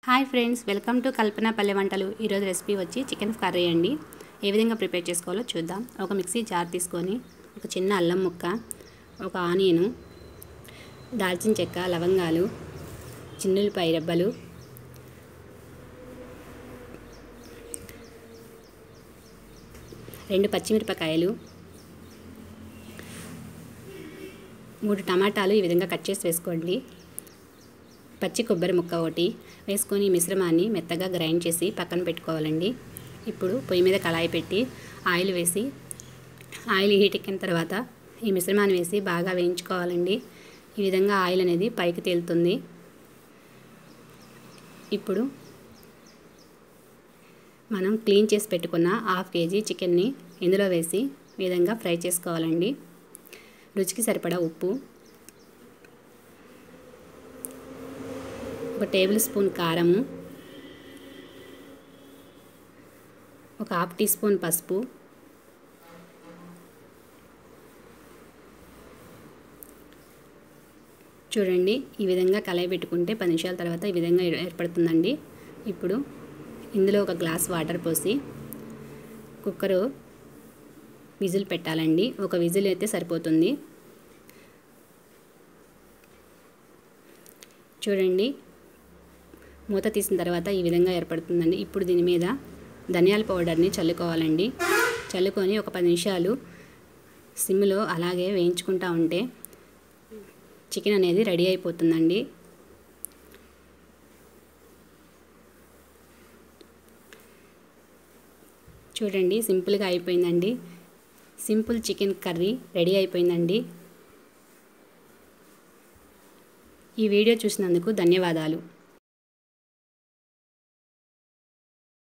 Hi friends, welcome to కల్పన పల్లె వంటలు. ఈరోజు రెసిపీ వచ్చి చికెన్ కర్రీ అండి. ఏ విధంగా ప్రిపేర్ చేసుకోవాలో చూద్దాం. ఒక మిక్సీ జార్ తీసుకొని ఒక చిన్న అల్లం ముక్క, ఒక ఆనియను, దాల్చిన చెక్క, లవంగాలు, చిన్నులపాయ రెబ్బలు, రెండు పచ్చిమిరపకాయలు, 3 టమాటాలు ఈ విధంగా కట్ చేసి వేసుకోండి. పచ్చి కొబ్బరి ముక్క ఒకటి వేసుకొని ఈ మిశ్రమాన్ని మెత్తగా గ్రైండ్ చేసి పక్కన పెట్టుకోవాలండి. ఇప్పుడు పొయ్యి మీద కళాయి పెట్టి ఆయిల్ వేసి, ఆయిల్ హీట్ ఎక్కిన తర్వాత ఈ మిశ్రమాన్ని వేసి బాగా వేయించుకోవాలండి. ఈ విధంగా ఆయిల్ అనేది పైకి తేలుతుంది. ఇప్పుడు మనం క్లీన్ చేసి పెట్టుకున్న 1/2 kg చికెన్ని ఇందులో వేసి ఈ విధంగా ఫ్రై చేసుకోవాలండి. రుచికి సరిపడా ఉప్పు, 1 టేబుల్ స్పూన్ కారము, 1/2 టీ స్పూన్ పసుపు, చూడండి ఈ విధంగా కలయి పెట్టుకుంటే 10 నిమిషాల తర్వాత ఈ విధంగా ఏర్పడుతుందండి. ఇప్పుడు ఇందులో 1 గ్లాస్ వాటర్ పోసి కుక్కరు విజిల్ పెట్టాలండి. 1 విజిల్ అయితే సరిపోతుంది. చూడండి మూత తీసిన తర్వాత ఈ విధంగా ఏర్పడుతుందండి. ఇప్పుడు దీని మీద ధనియాల పౌడర్ని చల్లుకోవాలండి. చల్లుకొని ఒక 10 నిమిషాలు సిమ్లో అలాగే వేయించుకుంటూ ఉంటే చికెన్ అనేది రెడీ అయిపోతుందండి. చూడండి సింపుల్గా అయిపోయిందండి. సింపుల్ చికెన్ కర్రీ రెడీ అయిపోయిందండి. ఈ వీడియో చూసినందుకు ధన్యవాదాలు.